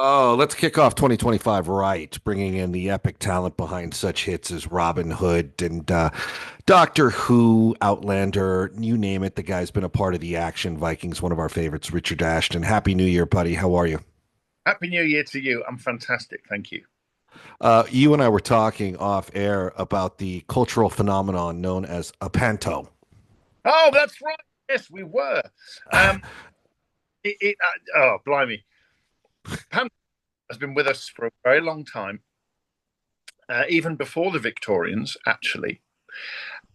Oh, let's kick off 2025 right, bringing in the epic talent behind such hits as Robin Hood and Doctor Who, Outlander, you name it. The guy's been a part of the action. Vikings, one of our favorites, Richard Ashton. Happy New Year, buddy. How are you? Happy New Year to you. I'm fantastic. Thank you. You and I were talking off air about the cultural phenomenon known as a panto. Oh, that's right. Yes, we were. Um, oh, blimey. Pan has been with us for a very long time, even before the Victorians, actually.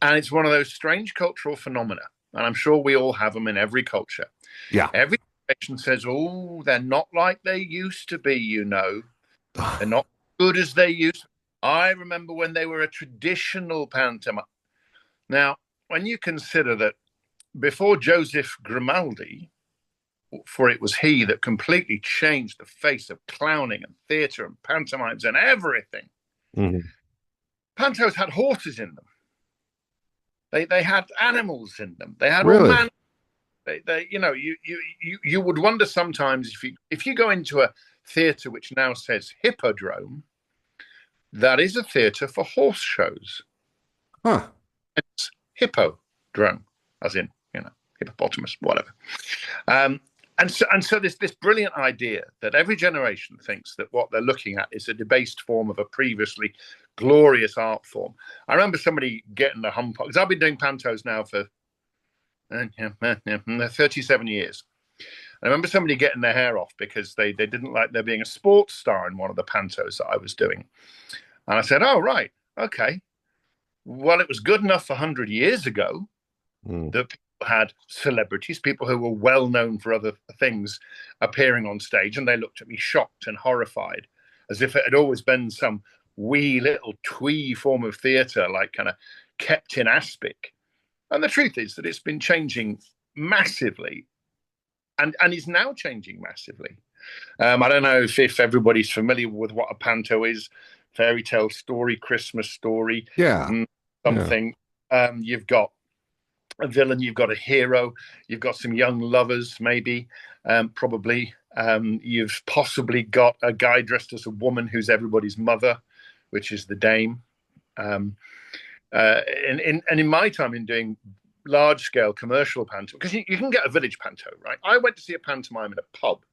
And it's one of those strange cultural phenomena. And I'm sure we all have them in every culture. Yeah. Every generation says, oh, they're not like they used to be, They're not good as they used to. I remember when they were a traditional pantomime. Now, when you consider that before Joseph Grimaldi, for it was he that completely changed the face of clowning and theatre and pantomimes and everything. Mhm. Pantos had horses in them. They had animals in them. They had all Really? man. You would wonder sometimes if you go into a theatre which now says hippodrome, that is a theatre for horse shows. Huh. It's hippodrome, as in hippopotamus, whatever. Um, and so this brilliant idea that every generation thinks that what they're looking at is a debased form of a previously glorious art form. I remember somebody getting the hump because I've been doing pantos now for 37 years. I remember somebody getting their hair off because they didn't like there being a sports star in one of the pantos that I was doing. And I said, oh, right, okay. Well, it was good enough 100 years ago Mm. that people had celebrities, people who were well known for other things, appearing on stage, and they looked at me shocked and horrified, as if it had always been some wee little twee form of theatre, like kind of kept in aspic. And the truth is that it's been changing massively, and is now changing massively. I don't know if everybody's familiar with what a panto is. Fairy tale story, Christmas story, Yeah. Yeah. something. You've got a villain, you've got a hero, you've got some young lovers, maybe, probably. You've possibly got a guy dressed as a woman who's everybody's mother, which is the dame. Um, and in my time in doing large scale commercial panto, because you can get a village panto, right? I went to see a pantomime in a pub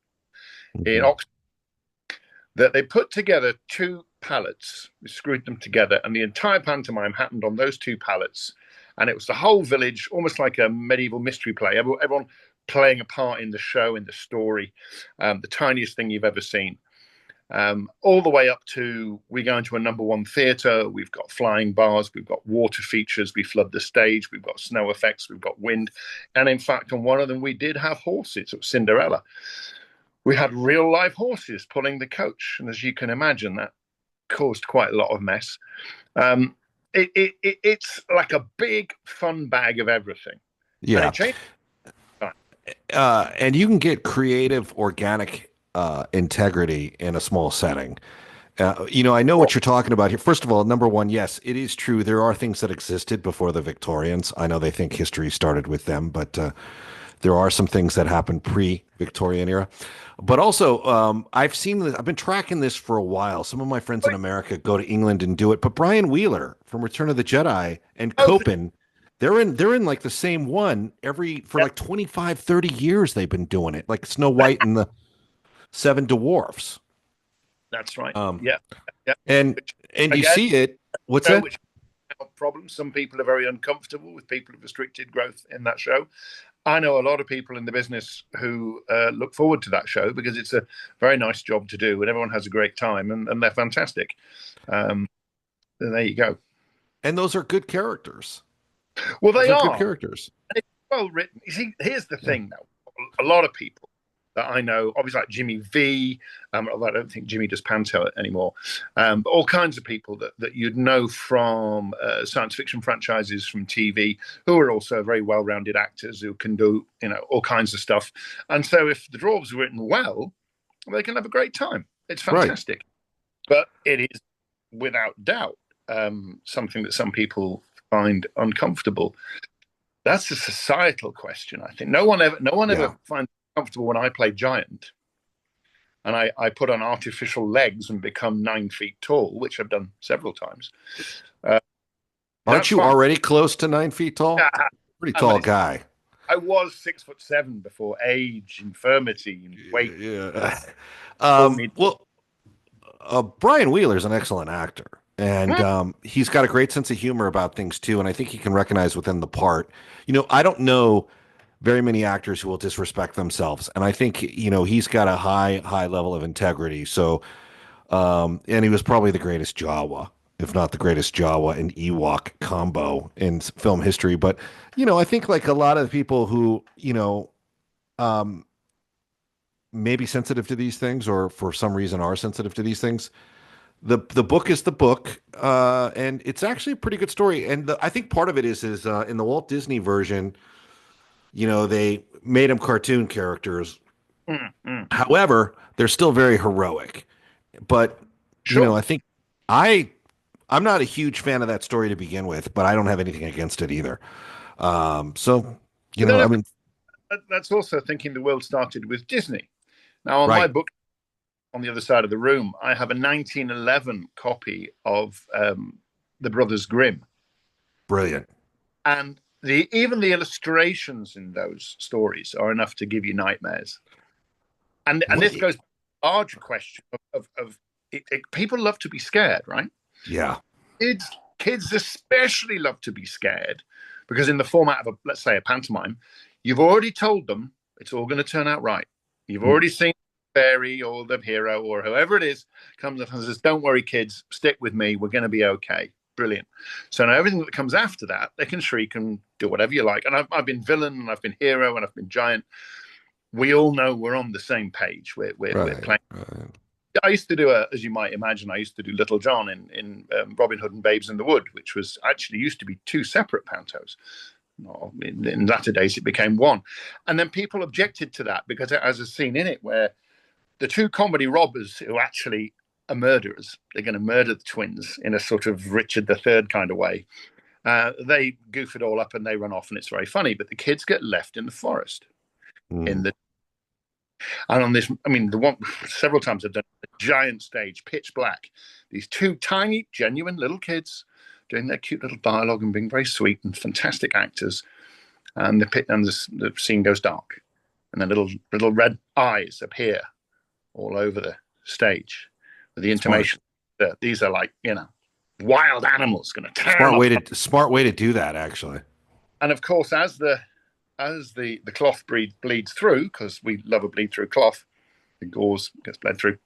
in Mhm. Oxford that they put together two pallets, we screwed them together, and the entire pantomime happened on those two pallets. And it was the whole village, almost like a medieval mystery play. Everyone playing a part in the show, in the story, the tiniest thing you've ever seen. All the way up to we go into a number one theatre. We've got flying bars, we've got water features, we flood the stage, we've got snow effects, we've got wind. And in fact, on one of them, we did have horses. It was Cinderella. We had real live horses pulling the coach. And as you can imagine, that caused quite a lot of mess. Um, it's like a big fun bag of everything. And Yeah. it changed. And you can get creative, organic integrity in a small setting. I know what you're talking about here. First of all, number one, yes, it is true. There are things that existed before the Victorians. I know they think history started with them, but there are some things that happened pre-Victorian era. But also, I've seen this, I've been tracking this for a while. Some of my friends in America go to England and do it. But Brian Wheeler from Return of the Jedi and Oh, Copen, they're in like the same one for yeah, like 25, 30 years they've been doing it. Like Snow White and the Seven Dwarfs. that's right. Um, Yeah, yeah. and Which and you again, see it. What's show that? which problems. Some people are very uncomfortable with people with restricted growth in that show. I know a lot of people in the business who look forward to that show because it's a very nice job to do and everyone has a great time and they're fantastic. Um, and there you go. And those are good characters. Well, Those they are good are. characters. And it's well written. You see, here's the Yeah. thing, though. A lot of people that I know, obviously like Jimmy V, although I don't think Jimmy does panto anymore, but all kinds of people that you'd know from science fiction franchises, from TV, who are also very well-rounded actors who can do, all kinds of stuff. And so if the drawers are written well, they can have a great time. It's Right. fantastic. But it is without doubt something that some people find uncomfortable. That's a societal question, I think. No one ever Yeah. finds it comfortable when I play giant. and I put on artificial legs and become 9 feet tall, which I've done several times. Uh, Aren't that's you fine. already close to 9 feet tall? Pretty I'm tall only, guy. I was 6'7" before age, infirmity, and weight Yeah. pulled me. Well, Brian Wheeler's an excellent actor, and he's got a great sense of humor about things too. And I think he can recognize within the part. I don't know very many actors who will disrespect themselves, and I think he's got a high level of integrity. So, and he was probably the greatest Jawa, if not the greatest Jawa and Ewok combo in film history. But I think like a lot of people who um, may be sensitive to these things, or for some reason are sensitive to these things. The book is the book, and it's actually a pretty good story. And I think part of it is in the Walt Disney version, they made them cartoon characters. Mm, mm. However, they're still very heroic. But Sure. I think I I'm not a huge fan of that story to begin with, but I don't have anything against it either. So But then I mean, that's also thinking the world started with Disney. Now, on my right, book, on the other side of the room, I have a 1911 copy of The Brothers Grimm. brilliant. And even the illustrations in those stories are enough to give you nightmares. And What? this goes to a larger question people love to be scared, right? Yeah. Kids, kids especially love to be scared because in the format of let's say a pantomime, you've already told them it's all going to turn out right. You've already seen the fairy or the hero or whoever it is comes up and says, "Don't worry, kids, stick with me. We're going to be okay." Brilliant. So now everything that comes after that, they can shriek and do whatever you like. And I've been villain and I've been hero and I've been giant. We all know we're on the same page. We're Right. playing. Right. I used to do as you might imagine, I used to do Little John in Robin Hood and Babes in the Wood, which was actually used to be two separate pantos. In latter days, it became one. And then people objected to that because it has a scene in it where the two comedy robbers who actually are murderers, they're going to murder the twins in a sort of Richard III kind of way. They goof it all up and they run off, and it's very funny. But the kids get left in the forest in Mm. the and on this, I mean, the one several times I've done a giant stage, pitch black. These two tiny, genuine little kids doing their cute little dialogue and being very sweet and fantastic actors. And the scene goes dark, and the little red eyes appear all over the stage with the Smart. intimation that these are like wild animals going to tear them Smart way apart. to smart way to do that, actually. And of course, as the cloth bleeds through, because we love a bleed through cloth, the gauze gets bled through.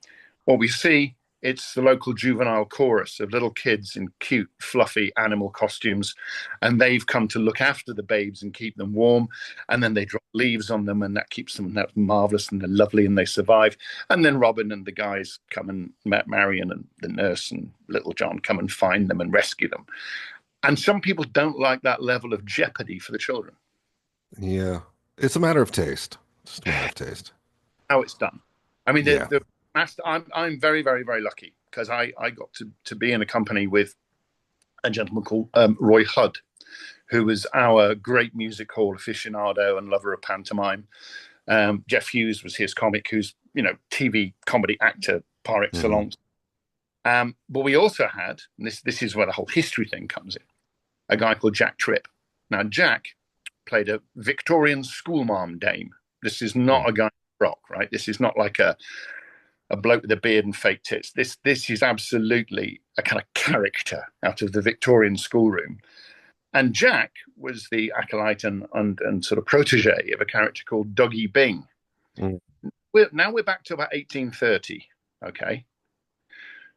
What we see, it's the local juvenile chorus of little kids in cute, fluffy animal costumes, and they've come to look after the babes and keep them warm. And then they drop leaves on them, and that keeps them that's marvelous, and they're lovely, and they survive. And then Robin and the guys come and Marion and the nurse and Little John come and find them and rescue them. And some people don't like that level of jeopardy for the children. Yeah. It's a matter of taste. It's just a matter of taste. How it's done. I mean, Yeah. the master. I'm very very very lucky because I got to be in a company with a gentleman called Roy Hudd, who was our great music hall aficionado and lover of pantomime. Jeff Hughes was his comic, who's TV comedy actor par Hmm. excellence. But we also had, and this is where the whole history thing comes in, a guy called Jack Tripp. Now Jack played a Victorian schoolmarm dame. This is not a guy in rock, right? This is not like a bloke with a beard and fake tits. This is absolutely a kind of character out of the Victorian schoolroom. And Jack was the acolyte and sort of protege of a character called Doggy Bing. Mm. We're back to about 1830. Okay.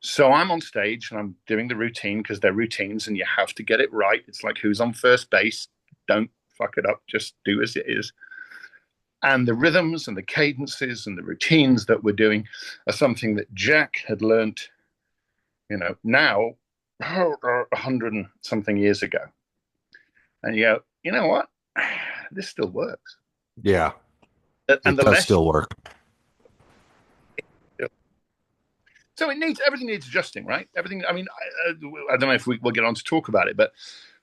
So I'm on stage and I'm doing the routine because they're routines and you have to get it right. It's like who's on first base. Don't fuck it up. Just do as it is. And the rhythms and the cadences and the routines that we're doing are something that Jack had learnt, now 100 and something years ago. And you know what? This still works. Yeah. And It the does less still work. you so everything needs adjusting, right? Everything. I mean, I don't know if we'll get on to talk about it, but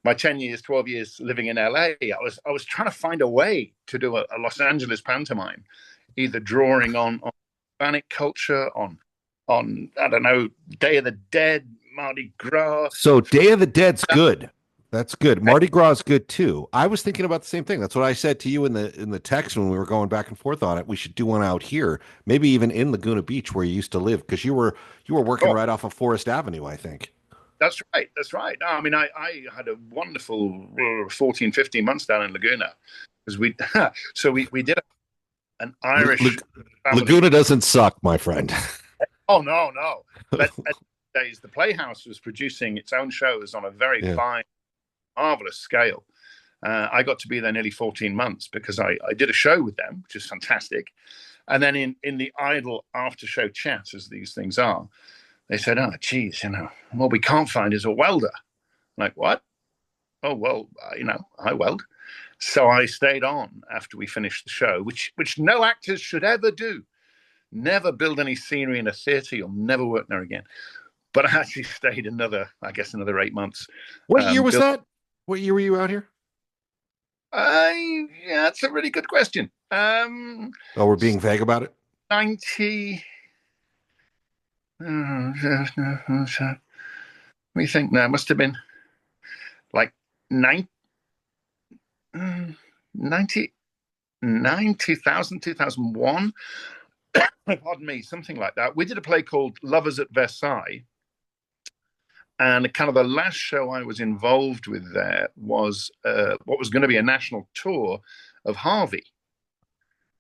my 10 years, 12 years living in LA, I was trying to find a way to do a Los Angeles pantomime, either drawing on Hispanic culture, on I don't know, Day of the Dead, Mardi Gras. So Day of the Dead's good. That's good. Mardi Gras is good too. I was thinking about the same thing. That's what I said to you in the text when we were going back and forth on it. We should do one out here, maybe even in Laguna Beach where you used to live, because you were working Oh, right off of Forest Avenue, I think. that's right. That's right. No, I mean, I had a wonderful 14, 15 months down in Laguna because we did an L- Irish Lag- family. Laguna doesn't suck, my friend. Oh no, no. But at days, the Playhouse was producing its own shows on a very Yeah. fine, marvelous scale. I got to be there nearly 14 months because I did a show with them, which is fantastic. And then in the idle after show chat, as these things are, they said, "Oh, geez, what we can't find is a welder." I'm like, what? Oh, well, I weld. So I stayed on after we finished the show, which no actors should ever do. Never build any scenery in a theatre. You'll never work there again. But I actually stayed another 8 months. What year was Built, that? What year were you out here? yeah, that's a really good question. Oh, we're being vague about it. 90. Let me think now. It must have been like 9, 99, 2000, 2001. Pardon me, something like that. We did a play called Lovers at Versailles. And kind of the last show I was involved with there was what was going to be a national tour of Harvey,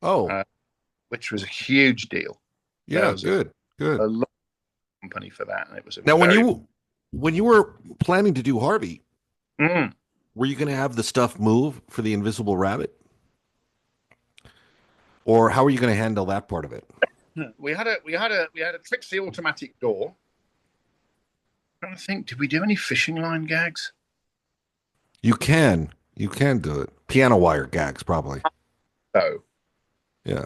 Oh, uh, which was a huge deal. There yeah, was good, a good. lot of company for that, and it was a Now, very when you were planning to do Harvey, mm. were you going to have the stuff move for the Invisible Rabbit, or how are you going to handle that part of it? We had a Trixie automatic door. I'm trying to think, did we do any fishing line gags? You can do it. Piano wire gags, probably. Oh, Yeah.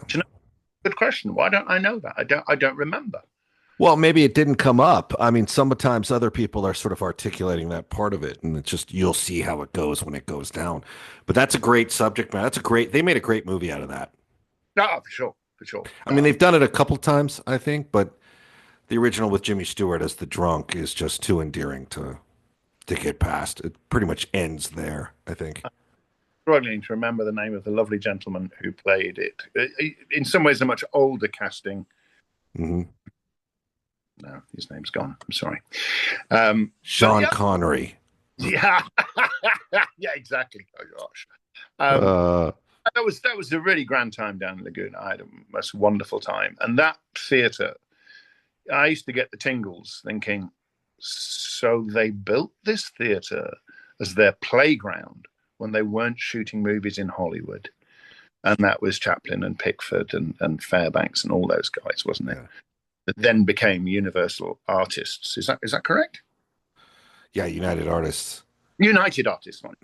good question. Why don't I know that? I don't remember. Well, maybe it didn't come up. I mean, sometimes other people are sort of articulating that part of it, and it's just you'll see how it goes when it goes down. But that's a great subject matter. That's a great. They made a great movie out of that. No, for sure, for sure. I mean, they've done it a couple times, I think, but the original with Jimmy Stewart as the drunk is just too endearing to get past. It pretty much ends there, I think. Struggling to remember the name of the lovely gentleman who played it. In some ways, a much older casting. Hmm. No, his name's gone. I'm sorry. But Sean yeah, Connery. yeah, yeah, exactly. Oh gosh, um, Uh, that was a really grand time down in Laguna. I had a most wonderful time, and that theatre, I used to get the tingles thinking. So they built this theatre as their playground when they weren't shooting movies in Hollywood, and that was Chaplin and Pickford and Fairbanks and all those guys, wasn't it? yeah. That then became Universal artists. Is that correct? Yeah, United Artists. United artists, right?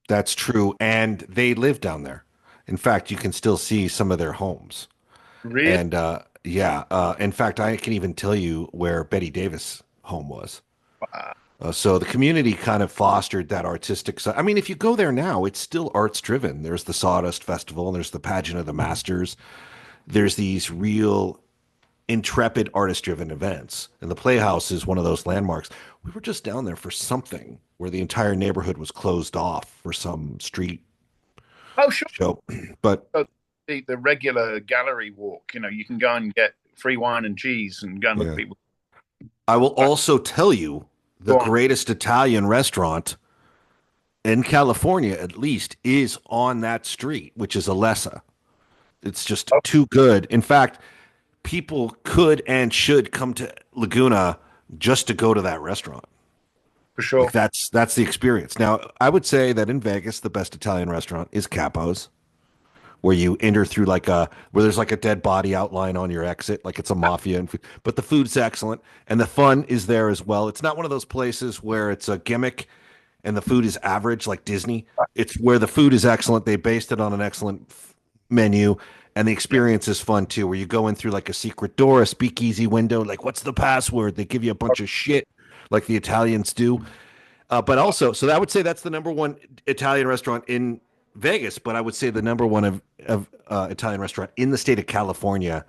That's true. And they live down there. In fact, you can still see some of their homes. Really? And yeah, in fact, I can even tell you where Betty Davis' home was. So the community kind of fostered that artistic side. I mean, if you go there now, it's still arts driven. There's the Sawdust Festival, and there's the Pageant of the Masters. There's these real intrepid artist driven events. And the Playhouse is one of those landmarks. We were just down there for something where the entire neighborhood was closed off for some street Oh, sure. show. But So the regular gallery walk, you can go and get free wine and cheese and go and look at yeah, people. I will also tell you the Go on. greatest Italian restaurant in California, at least, is on that street, which is Alessa. It's just Oh, too good. In fact, people could and should come to Laguna just to go to that restaurant. for Like sure. that's the experience. Now, I would say that in Vegas, the best Italian restaurant is Capo's, where you enter through where there's like a dead body outline on your exit, like it's a mafia. But the food's excellent and the fun is there as well. It's not one of those places where it's a gimmick and the food is average like Disney. It's where the food is excellent. They based it on an excellent menu, and the Yeah. experience is fun too. Where you go in through like a secret door, a speakeasy window. Like, what's the password? They give you a bunch of shit, like the Italians do. But also, so I would say that's the number one Italian restaurant in Vegas. But I would say the number one of Italian restaurant in the state of California,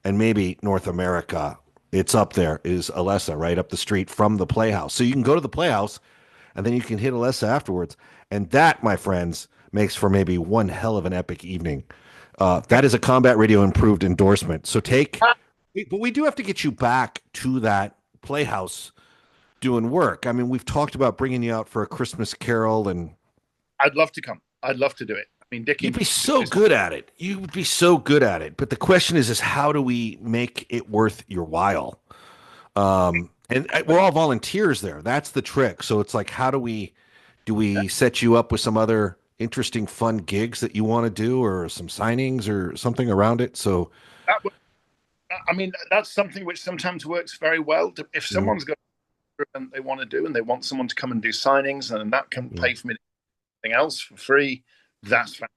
and maybe North America, it's up there, is Alessa, right up the street from the Playhouse. So you can go to the Playhouse and then you can hit Alessa afterwards. And that, my friends, makes for maybe one hell of an epic evening. That is a Combat Radio improved endorsement. So but we do have to get you back to that Playhouse doing work. I mean, we've talked about bringing you out for a Christmas Carol, and I'd love to come. I'd love to do it. I mean, you'd Dickens be so is good at it. You would be so good at it. But the question is how do we make it worth your while? And we're all volunteers there. That's the trick. So it's like, how do we set you up with some other interesting, fun gigs that you want to do, or some signings, or something around it? So, that. I mean, that's something which sometimes works very well. If mm, someone's got and they want to do, and they want someone to come and do signings, and that can mm, pay for me anything else for free, that's fantastic.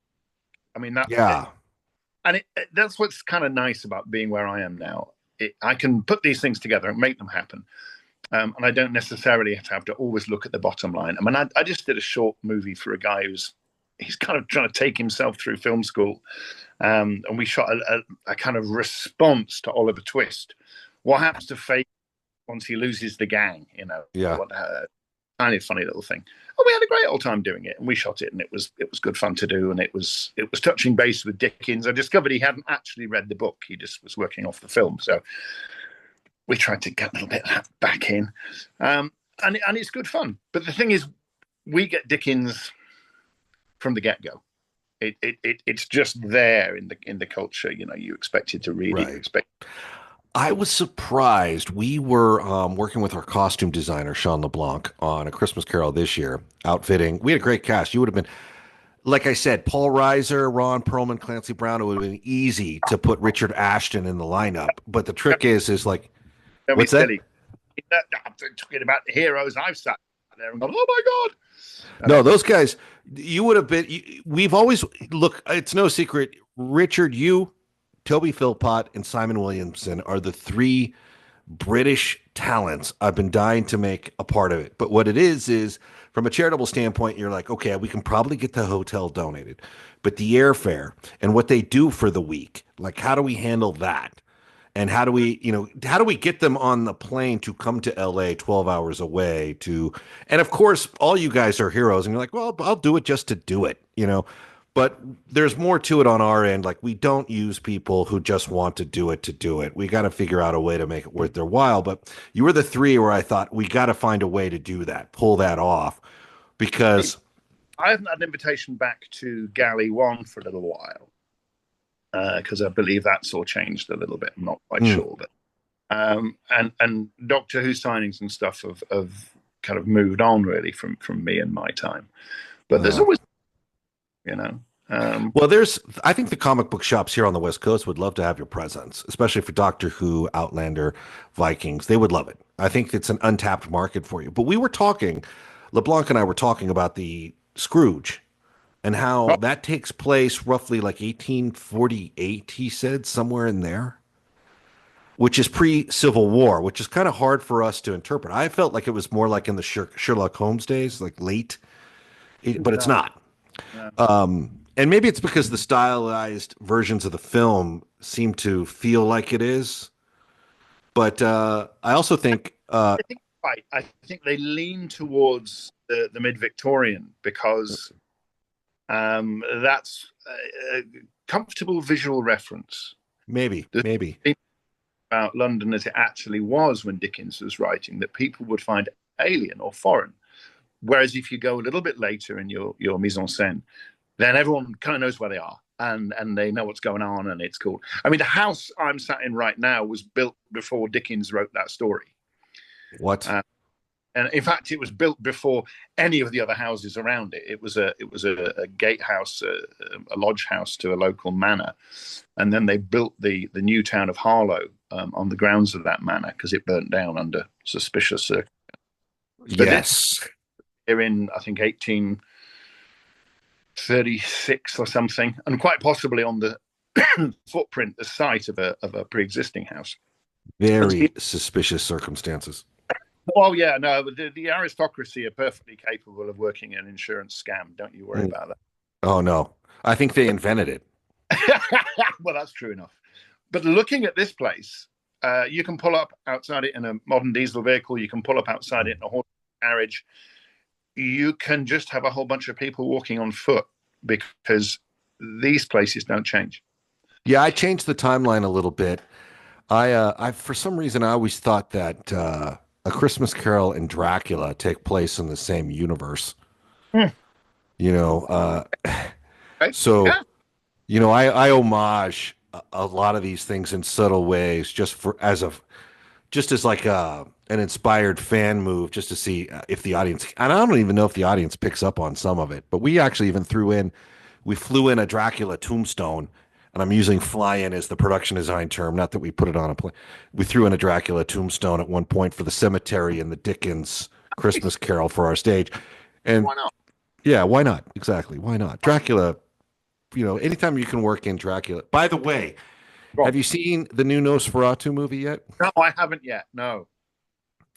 I mean, that yeah, and that's what's kind of nice about being where I am now. I can put these things together and make them happen. And I don't necessarily have to always look at the bottom line. I mean, I just did a short movie for a guy he's kind of trying to take himself through film school. And we shot a kind of response to Oliver Twist. What happens to Faye once he loses the gang? yeah. What kind of funny little thing. Oh, we had a great old time doing it, and we shot it, and it was good fun to do, and it was touching base with Dickens. I discovered he hadn't actually read the book; he just was working off the film. So we tried to get a little bit of that back in, and it's good fun. But the thing is, we get Dickens from the get go. It's just there in the culture. You expected to read it. You Right. expect. I was surprised. We were working with our costume designer, Sean LeBlanc, on A Christmas Carol this year, outfitting. We had a great cast. You would have been, like I said, Paul Reiser, Ron Perlman, Clancy Brown. It would have been easy to put Richard Ashton in the lineup. But the trick is like, Don't be what's that? silly. I'm talking about the heroes. I've sat there and gone, oh my god. No, those guys, you would have been. We've always look. It's no secret. Richard, you, Toby Philpott, and Simon Williamson are the three British talents I've been dying to make a part of it. But what it is from a charitable standpoint, you're like, okay, we can probably get the hotel donated, but the airfare and what they do for the week, like, how do we handle that? And how do we get them on the plane to come to LA 12 hours away and of course, all you guys are heroes and you're like, well, I'll do it just to do it. But there's more to it on our end. Like, we don't use people who just want to do it to do it. We got to figure out a way to make it worth their while. But you were the three where I thought we got to find a way to do that, pull that off because I haven't had an invitation back to Galley One for a little while because I believe that's all changed a little bit. I'm not quite mm, sure, but and Doctor Who signings and stuff have kind of moved on really from me and my time. But there's uh, always, you know. Um, well, I think the comic book shops here on the West Coast would love to have your presence, especially for Doctor Who, Outlander, Vikings. They would love it. I think it's an untapped market for you. But LeBlanc and I were talking about the Scrooge and how oh, that takes place roughly like 1848, he said, somewhere in there, which is pre-Civil War, which is kind of hard for us to interpret. I felt like it was more like in the Sherlock Holmes days, like late, but it's no, not. no. And maybe it's because the stylized versions of the film seem to feel like it is. But I also think, I think right. I think they lean towards the mid-Victorian because that's a comfortable visual reference. The maybe, thing about London as it actually was when Dickens was writing, that people would find alien or foreign. Whereas if you go a little bit later in your mise en scène, then everyone kind of knows where they are and they know what's going on and it's cool. I mean, the house I'm sat in right now was built before Dickens wrote that story. what? Uh, and in fact, it was built before any of the other houses around it. It was a gatehouse, a lodge house to a local manor, and then they built the new town of Harlow on the grounds of that manor because it burnt down under suspicious circumstances. But this Yes. here in I think 1836 or something, and quite possibly on the footprint, the site of a pre-existing house. And Very suspicious circumstances. oh yeah, no, the aristocracy are perfectly capable of working an insurance scam. Don't you worry Mm. about Oh, no. I think they invented it. that. Well, that's true enough. But looking at this place, you can pull up outside it in a modern diesel vehicle. You can pull up outside it in a horse carriage. You can just have a whole bunch of people walking on foot because these places don't change. Yeah, I changed the timeline a little bit. I for some reason I always thought that A Christmas Carol and Dracula take place in the same universe. Hmm. You know, Right? so Yeah. I homage a lot of these things in subtle ways, just as like an inspired fan move, just to see if the audience. And I don't even know if the audience picks up on some of it, but we actually even we flew in a Dracula tombstone, and I'm using fly in as the production design term, not that we put it on a plane. We threw in a Dracula tombstone at one point for the cemetery in the Dickens Christmas Carol for our stage. And Why not? yeah, why not? Exactly. Why not? Dracula, anytime you can work in Dracula. By the way, Go have you seen the new Nosferatu movie yet? No, I haven't yet. No,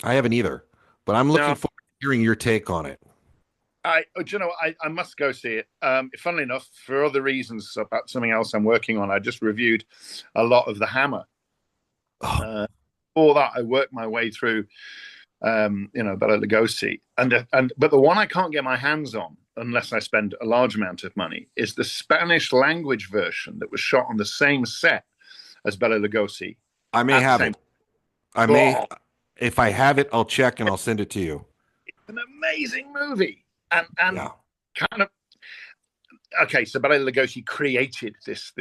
I haven't either, but I'm looking no. forward to hearing your take on it. I must go see it. Funnily enough, for other reasons about something else I'm working on, I just reviewed a lot of The Hammer. Oh, Before that, I worked my way through, Bela Lugosi, but the one I can't get my hands on unless I spend a large amount of money is the Spanish language version that was shot on the same set as Bela Lugosi I may at the have same. it. I may, Oh, if I have it, I'll check and I'll send it to you. an amazing movie, and Yeah, kind of okay. So Bela Lugosi created this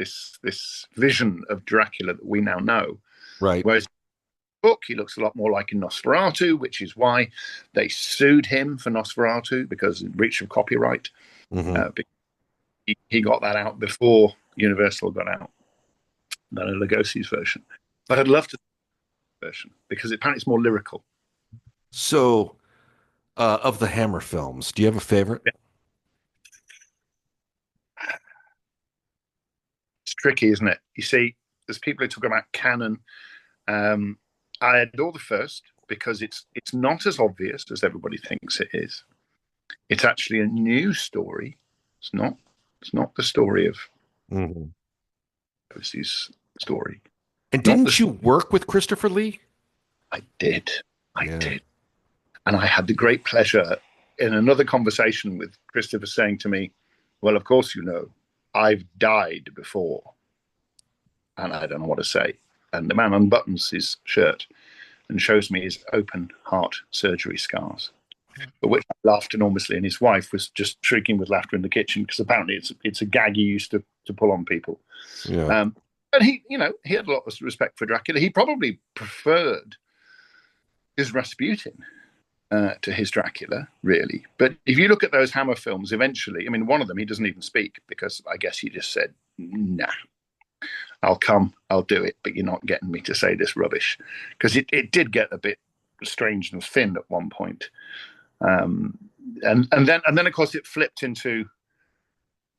vision of Dracula that we now know, right. whereas book, he looks a lot more like a Nosferatu, which is why they sued him for Nosferatu because of breach of copyright. Hmm. He got that out before Universal got out Bela Lugosi's version. But I'd love to see the version because apparently it's more lyrical. So, of the Hammer films, do you have a favorite? It's tricky, isn't it? You see, there's people who talk about canon. Um, I adore the first because it's not as obvious as everybody thinks it is. It's actually a new story. It's not. It's not the story of Hmm. Lucy's story. And Not didn't the. you work with Christopher Lee? I did. I Yeah. did. And I had the great pleasure in another conversation with Christopher saying to me, "Well, of course, I've died before." And I don't know what to say. And the man unbuttons his shirt and shows me his open heart surgery scars, for which I laughed enormously. And his wife was just shrieking with laughter in the kitchen because apparently it's a gag he used to pull on people. Yeah. Um, and he had a lot of respect for Dracula. He probably preferred his Rasputin to his Dracula, really. But if you look at those Hammer films, eventually, I mean, one of them he doesn't even speak because I guess he just said, "Nah, I'll come, I'll do it, but you're not getting me to say this rubbish," because it did get a bit strange and thin at one point. Um, and then of course it flipped into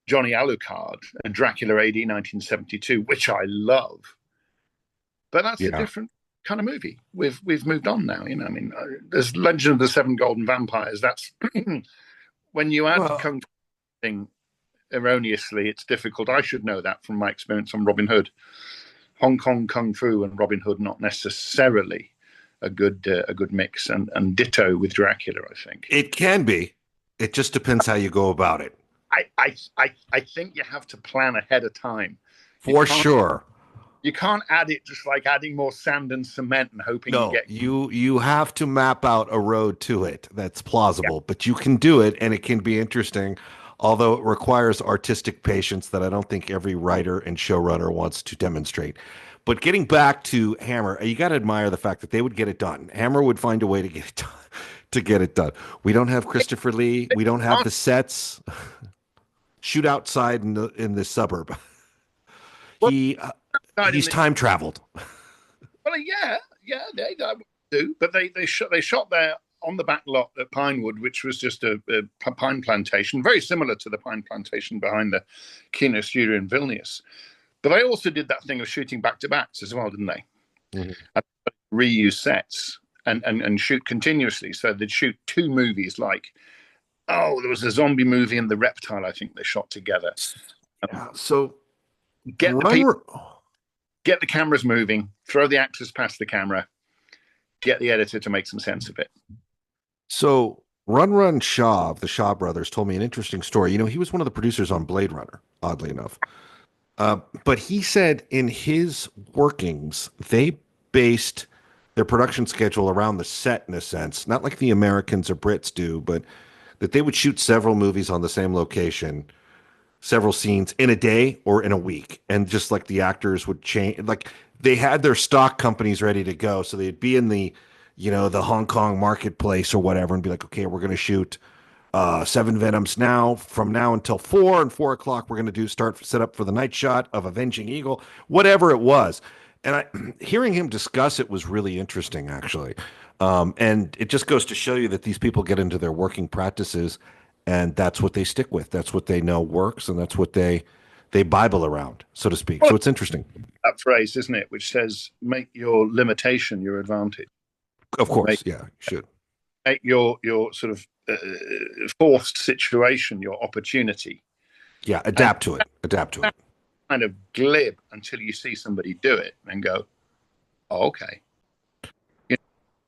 Johnny Alucard and Dracula AD 1972, which I love. But that's a Yeah. different kind of movie. We've moved on now. I mean, there's Legend of the Seven Golden Vampires. That's when you add Well, kung fu thing erroneously, it's difficult. I should know that from my experience on Robin Hood. Hong Kong kung fu and Robin Hood not necessarily a good mix, and ditto with Dracula. I think. it can be. It just depends how you go about it. I think you have to plan ahead of time. You For can't sure. you can't add it just like adding more sand and cement and hoping you No, get. you have to map out a road to it that's Yeah, plausible, but you can do it and it can be interesting, although it requires artistic patience that I don't think every writer and showrunner wants to demonstrate. But getting back to Hammer, you got to admire the fact that they would get it done. Hammer would find a way to get it done, to get it done. We don't have Christopher Lee. We don't have the sets. Shoot outside in the suburb. well, He died in he's the time traveled. well, yeah, they do, but they shot there on the back lot at Pinewood, which was just a pine plantation, very similar to the pine plantation behind the Kino studio in Vilnius. But they also did that thing of shooting back to backs as well, didn't they? Mhm. And reuse sets and shoot continuously. So they'd shoot two movies like, oh, there was a zombie movie and the reptile, I think they shot together. Yeah. So Get the run. people get the cameras moving, throw the actors past the camera, get the editor to make some sense of it. So Run Run Shaw of the Shaw brothers told me an interesting story. He was one of the producers on Blade Runner, oddly enough. But he said in his workings, they based their production schedule around the set in a sense, not like the Americans or Brits do, but that they would shoot several movies on the same location, several scenes in a day or in a week. And just like the actors would change, like they had their stock companies ready to go. So they'd be in the Hong Kong marketplace or whatever and be like, okay, we're going to shoot seven Venoms now from now until 4 and 4 o'clock. We're going to start set up for the night shot of Avenging Eagle, whatever it was. And hearing him discuss it was really interesting, actually. And it just goes to show you that these people get into their working practices, and that's what they stick with. That's what they know works, and that's what they Bible around, so to speak. Well, So it's interesting. that phrase, isn't it, which says, make your limitation your advantage. Of Make, course, yeah, you should. make your sort of forced situation your opportunity. Yeah, And adapt to it. Adapt to it. kind of glib until you see somebody do it and go, oh, okay. You know,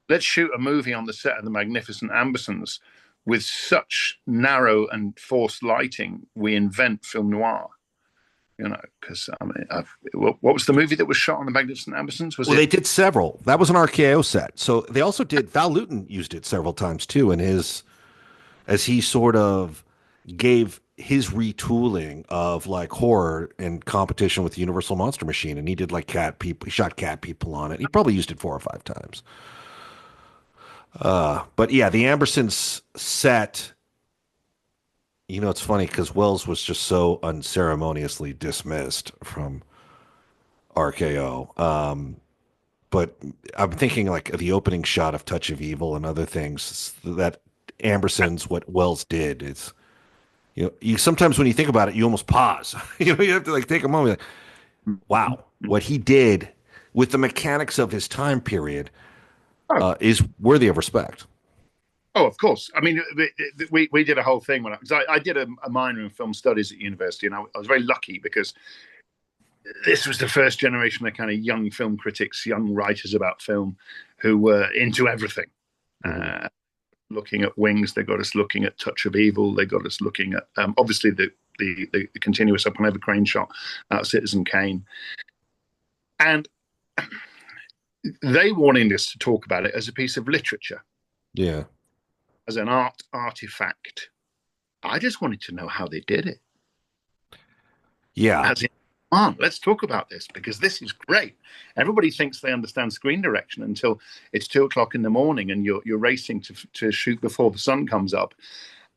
let's shoot a movie on the set of The Magnificent Ambersons with such narrow and forced lighting. We invent film noir. Because what was the movie that was shot on The Magnificent Ambersons? Was Well, they it? did several. That was an RKO set. So they also did. Val Lewton used it several times too, in his as he sort of gave his retooling of like horror in competition with the Universal Monster Machine, and he did like cat people. He shot cat people on it. He probably used it 4 or 5 times. But yeah, the Ambersons set. It's funny because Wells was just so unceremoniously dismissed from RKO. But I'm thinking like the opening shot of Touch of Evil and other things that Ambersons, what Wells did is, you sometimes when you think about it, you almost pause. You have to like take a moment, like, wow, what he did with the mechanics of his time period Oh, is worthy of respect. oh, of course. I mean, we did a whole thing when I did a minor in film studies at university, and I was very lucky because this was the first generation of kind of young film critics, young writers about film, who were into everything. Mhm. Uh, Looking at Wings, they got us looking at Touch of Evil. They got us looking at obviously the continuous up and over crane shot, Citizen Kane, and they wanted us to talk about it as a piece of literature, Yeah. as an art artifact. I just wanted to know how they did it. Yeah. As in, on, let's talk about this because this is great. Everybody thinks they understand screen direction until it's 2 o'clock in the morning and you're racing to shoot before the sun comes up,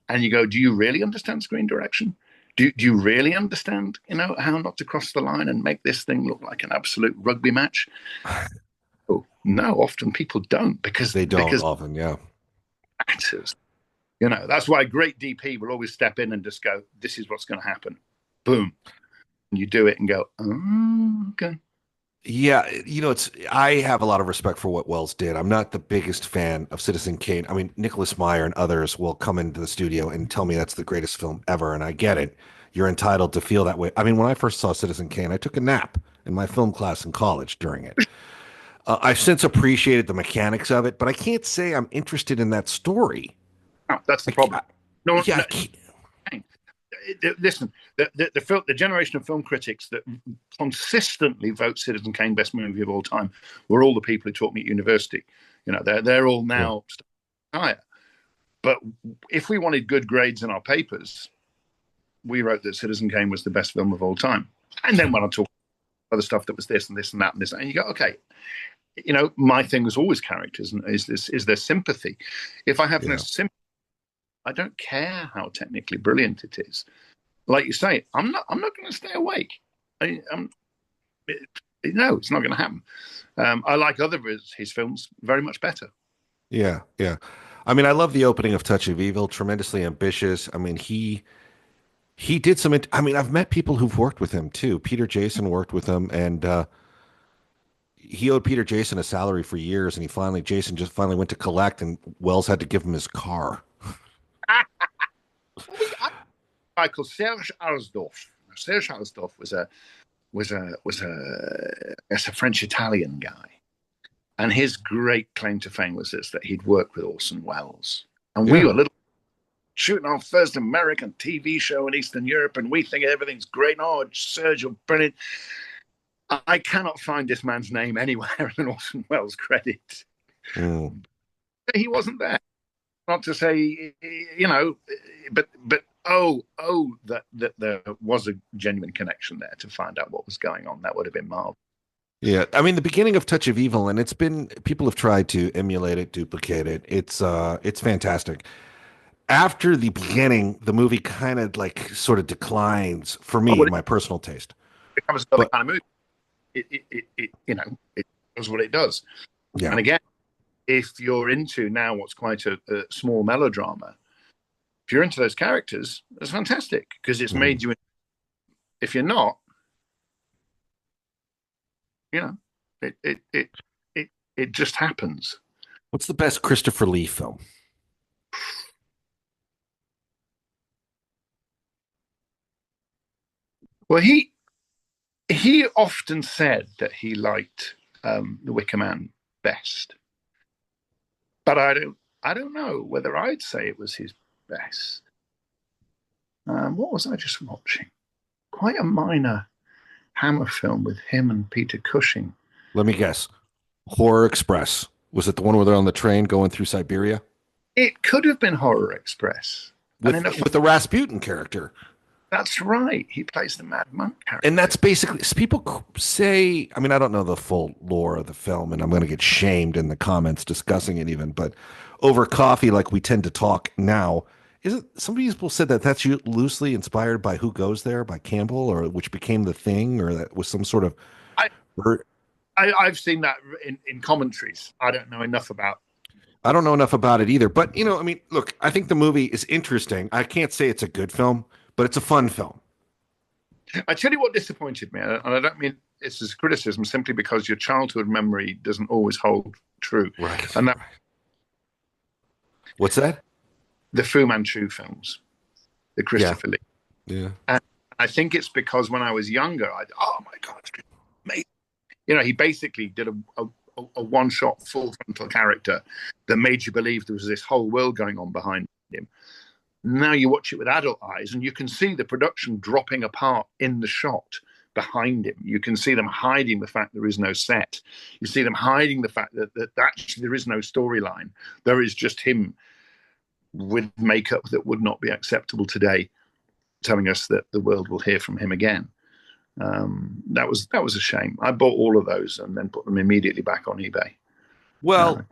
and you go, do you really understand screen direction? Do you really understand, how not to cross the line and make this thing look like an absolute rugby match? Oh, no, often people don't because They don't because often. Yeah. it matters. That's why a great DP will always step in and just go, this is what's going to happen. Boom. And you do it and go, oh, okay. Yeah, I have a lot of respect for what Wells did. I'm not the biggest fan of Citizen Kane. I mean, Nicholas Meyer and others will come into the studio and tell me that's the greatest film ever, and I get it. You're entitled to feel that way. I mean, when I first saw Citizen Kane, I took a nap in my film class in college during it. I've since appreciated the mechanics of it, but I can't say I'm interested in that story. No, that's the I, problem. I, No, yeah, I no, can't. listen, the generation of film critics that consistently vote Citizen Kane best movie of all time were all the people who taught me at university. They're all Yeah, now higher. But if we wanted good grades in our papers, we wrote that Citizen Kane was the best film of all time. And then when I talk other stuff that was this and this and that and this, and you go, okay, my thing was always characters, and is there sympathy? If I have no yeah, sympathy, I don't care how technically brilliant it is. Like you say, I'm not going to stay awake. No, it's not going to happen. I like other of his films very much better. yeah, yeah. I mean, I love the opening of Touch of Evil. Tremendously ambitious. I mean, he did some. I mean, I've met people who've worked with him too. Peter Jason worked with him, and he owed Peter Jason a salary for years, and Jason just finally went to collect, and Wells had to give him his car. A guy called Serge Arsdorf. Serge Arsdorf was a was a French Italian guy, and his great claim to fame was this, that he'd worked with Orson Welles, and we Yeah. were little shooting our first American TV show in Eastern Europe, and we think everything's great. Oh, Serge, you're brilliant. I cannot find this man's name anywhere in Orson Welles' credit. Mm. He wasn't there. Not to say, but that there was a genuine connection there to find out what was going on. That would have been marvelous. Yeah, I mean the beginning of Touch of Evil, and it's been people have tried to emulate it, duplicate it. It's fantastic. After the beginning, the movie kind of like sort of declines for Oh, me, well, my personal taste. it becomes another But kind of movie. It does what it does. yeah, And again, if you're into now what's quite a small melodrama, if you're into those characters, that's fantastic because it's mhm. made you. If you're not, you know, it it it it just happens. What's the best Christopher Lee film? Well, he often said that he liked the Wicker Man best, but I don't know whether I'd say it was his best. What was I just watching? Quite a minor Hammer film with him and Peter Cushing. Let me guess. Horror Express. Was it the one where they're on the train going through Siberia It could have been Horror Express, and with the Rasputin character? that's right. He plays the Mad Monk And character. that's basically people say. I mean, I don't know the full lore of the film, and I'm going to get shamed in the comments discussing it even. But over coffee, like we tend to talk now, is it? Some people said that that's loosely inspired by Who Goes There by Campbell, or which became The Thing, or that was some sort of. I, I've seen that in commentaries. I don't know enough about. I don't know enough about it either, but I mean, look, I think the movie is interesting. I can't say it's a good film, but it's a fun film. I tell you what disappointed me, and I don't mean it's as criticism simply because your childhood memory doesn't always hold true, Right. and that Right. What's that? the Fu Manchu films, the Yeah. Christopher Lee. Yeah. And I think it's because when I was younger, oh my god, it's amazing. He basically did a one-shot full frontal character that made you believe there was this whole world going on behind him. Now you watch it with adult eyes and you can see the production dropping apart in the shot behind him. You can see them hiding the fact there is no set. You see them hiding the fact that actually there is no storyline. There is just him with makeup that would not be acceptable today, telling us that the world will hear from him again. That was a shame. I bought all of those and then put them immediately back on eBay. Uh, Well,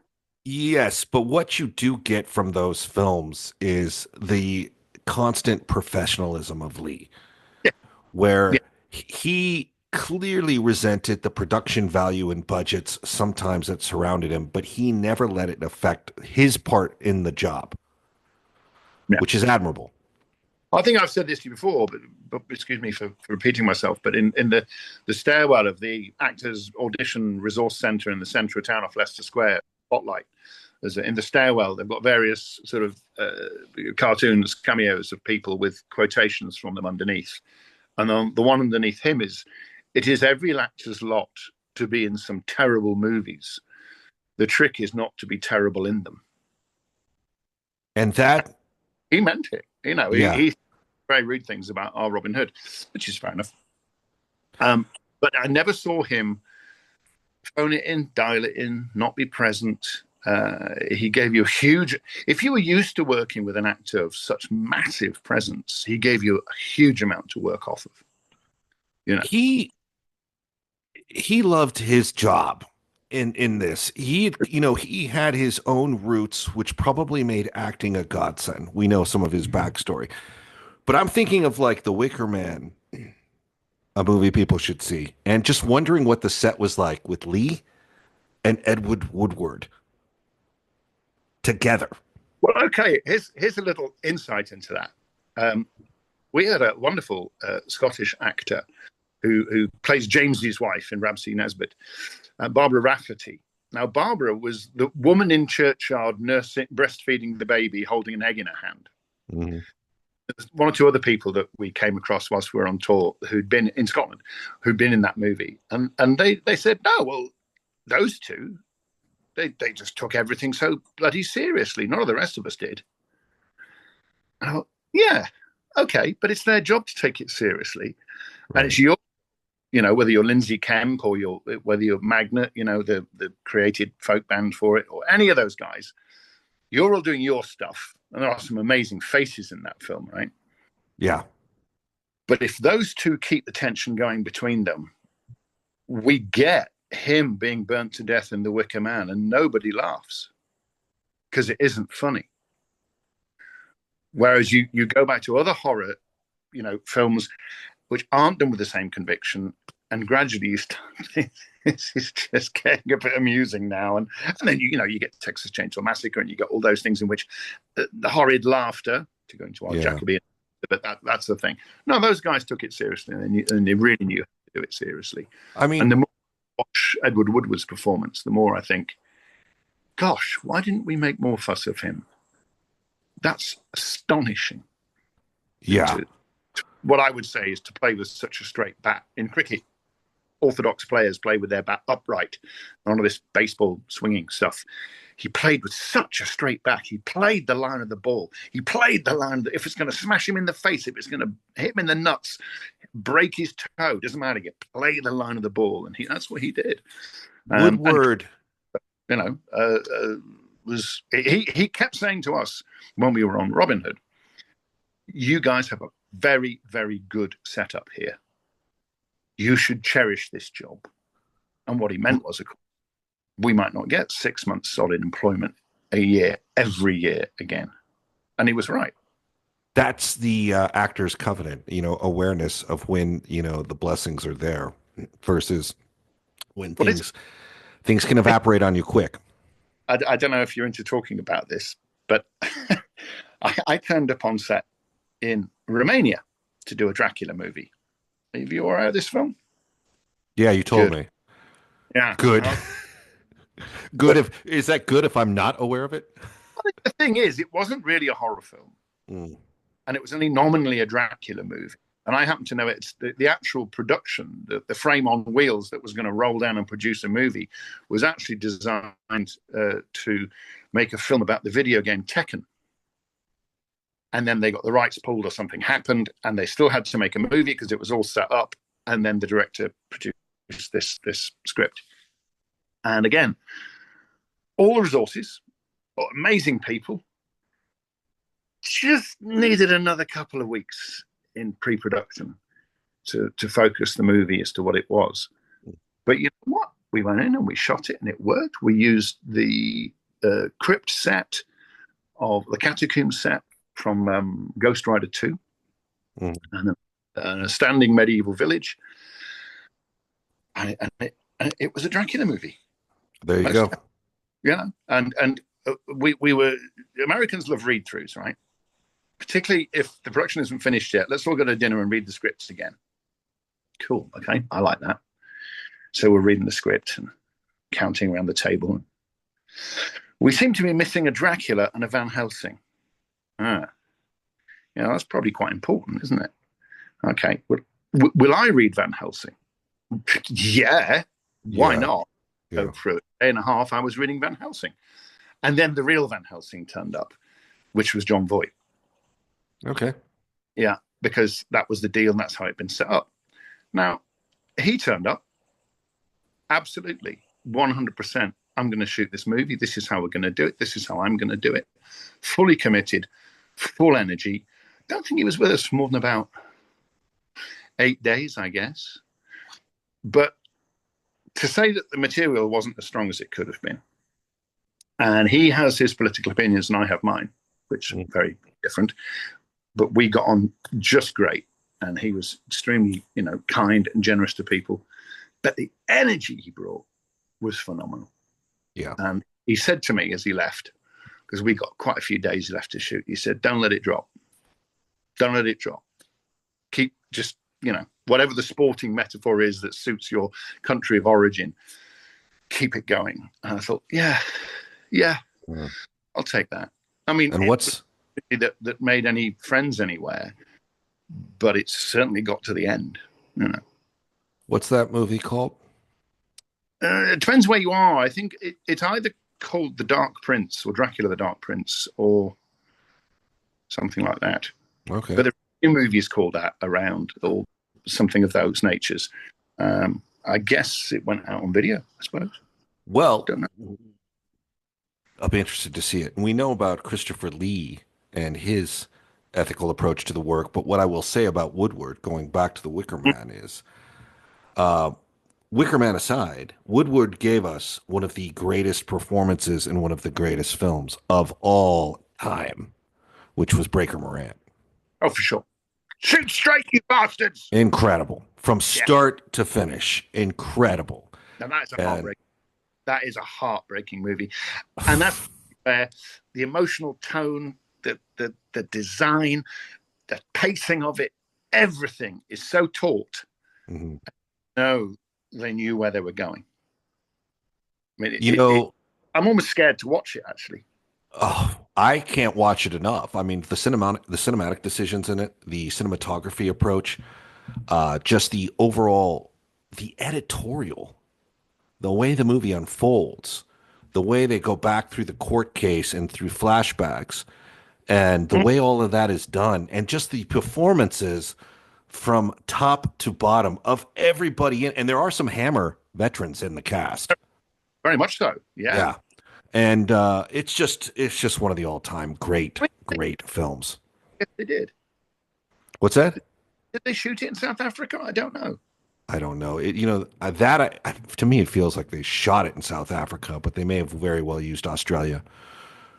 yes, but what you do get from those films is the constant professionalism of Lee, yeah, yeah. where he clearly resented the production value and budgets sometimes that surrounded him, but he never let it affect his part in the job, Yeah. which is admirable. I think I've said this to you before, but excuse me for repeating myself. But in the stairwell of the Actors Audition Resource Centre in the centre of town off Leicester Square, Spotlight, in the stairwell, they've got various sort of cartoons, cameos of people with quotations from them underneath. And the one underneath him is, "It is every actor's lot to be in some terrible movies. The trick is not to be terrible in them." And that, He meant it. yeah. He very rude things about our Robin Hood, which is fair enough. But I never saw him phone it in, dial it in, not be present. He gave you a huge. If you were used to working with an actor of such massive presence, he gave you a huge amount to work off of. He loved his job in this. He had his own roots, which probably made acting a godsend. We know some of his backstory. But I'm thinking of like The Wicker Man, a movie people should see, and just wondering what the set was like with Lee and Edward Woodward together. Well, okay. Here's a little insight into that. We had a wonderful Scottish actor who plays James's wife in Ramsay Nesbitt, Barbara Rafferty. Now, Barbara was the woman in churchyard nursing, breastfeeding the baby, holding an egg in her hand. Mm-hmm. one or two other people that we came across whilst we were on tour who'd been in Scotland, who'd been in that movie, and they said, no, well, those two, they just took everything so bloody seriously. None of the rest of us did. And I thought, yeah, okay, but it's their job to take it seriously, and it's your, whether you're Lindsay Kemp or whether you're Magnet, the created folk band for it, or any of those guys, you're all doing your stuff, and there are some amazing faces in that film, right? Yeah. But if those two keep the tension going between them, we get him being burnt to death in The Wicker Man, and nobody laughs because it isn't funny. Whereas you go back to other horror, films which aren't done with the same conviction, and gradually you start, it's just getting a bit amusing now. And then you get Texas Chainsaw Massacre, and you get all those things in which the horrid laughter, to go into our Jacobean, but that's the thing. No, those guys took it seriously, and they really knew how to do it seriously. I mean, and the more I watch Edward Woodward's performance, the more I think, gosh, why didn't we make more fuss of him? That's astonishing. Yeah. What I would say is to play with such a straight bat. In cricket, orthodox players play with their bat upright, none of this baseball swinging stuff. He played with such a straight bat. He played the line of the ball. He played the line if it's going to smash him in the face, if it's going to hit him in the nuts, break his toe, doesn't matter. You play the line of the ball, and that's what he did. Woodward, was he kept saying to us when we were on Robin Hood, you guys have a very, very good setup here. You should cherish this job. And what he meant was, of course, we might not get 6 months solid employment a year, every year again. And he was right. That's the actor's covenant, awareness of when, the blessings are there versus when things can evaporate on you quick. I don't know if you're into talking about this, but I turned up on set in Romania to do a Dracula movie. Have you aware of this film? Yeah, you told me. Yeah. Good. Good. Is that good if I'm not aware of it? The thing is, it wasn't really a horror film. And it was only nominally a Dracula movie. And I happen to know it's the actual production, the frame on wheels that was going to roll down and produce a movie was actually designed to make a film about the video game Tekken. And then they got the rights pulled or something happened, and they still had to make a movie because it was all set up. And then the director produced this script. And again, all the resources, amazing people, just needed another couple of weeks in pre-production to focus the movie as to what it was. But you know what? We went in and we shot it, and it worked. We used the crypt set of the catacomb set from Ghost Rider 2 and a standing medieval village. And it was a Dracula movie. There you go. Yeah. And we were, Americans love read-throughs, right? Particularly if the production isn't finished yet. Let's all go to dinner and read the scripts again. Cool. Okay. I like that. So we're reading the script and counting around the table. We seem to be missing a Dracula and a Van Helsing. That's probably quite important, isn't it? Okay. Will I read Van Helsing? Yeah. Why not? Yeah. So for a day and a half, I was reading Van Helsing. And then the real Van Helsing turned up, which was John Voight. Okay. Yeah, because that was the deal, and that's how it'd been set up. Now, he turned up. Absolutely. 100%. I'm going to shoot this movie. This is how we're going to do it. This is how I'm going to do it. Fully committed, full energy. Don't think he was with us for more than about 8 days, I guess. But to say that the material wasn't as strong as it could have been, and he has his political opinions and I have mine, which are very different, but we got on just great. And he was extremely, kind and generous to people. But the energy he brought was phenomenal. Yeah. And he said to me as he left, because we got quite a few days left to shoot, he said, don't let it drop. Don't let it drop. Keep just, whatever the sporting metaphor is that suits your country of origin, keep it going. And I thought, yeah, I'll take that. I mean, and what's that made any friends anywhere, but it's certainly got to the end. You know, What's that movie called? it depends where you are. I think it's either called The Dark Prince or Dracula the Dark Prince or something like that. Okay. But there are a few movies called that around or something of those natures. I guess it went out on video, I suppose. Well, Don't know. I'll be interested to see it. And we know about Christopher Lee and his ethical approach to the work, but what I will say about Woodward, going back to the Wicker Man, is uh, Wicker Man aside, Woodward gave us one of the greatest performances in one of the greatest films of all time, which was Breaker Morant. Oh, for sure. Shoot straight, you bastards! Incredible. From Yeah. start to finish. Incredible. Now that's a And heartbreak. That is a heartbreaking movie, and that's where the emotional tone, the design, the pacing of it, everything is so taut. mhm. No, they knew where they were going. I mean, You know, I'm almost scared to watch it. Actually, oh, I can't watch it enough. I mean, the cinematic decisions in it, the cinematography approach, just the overall, the editorial, the way the movie unfolds, the way they go back through the court case and through flashbacks, and the way all of that is done, and just the performances from top to bottom of everybody in. And there are some Hammer veterans in the cast. very much so. Yeah. Yeah. And it's just one of the all-time great, I great films. think they did. What's that? Did they shoot it in South Africa? I don't know. I don't know. To me, it feels like they shot it in South Africa, but they may have very well used Australia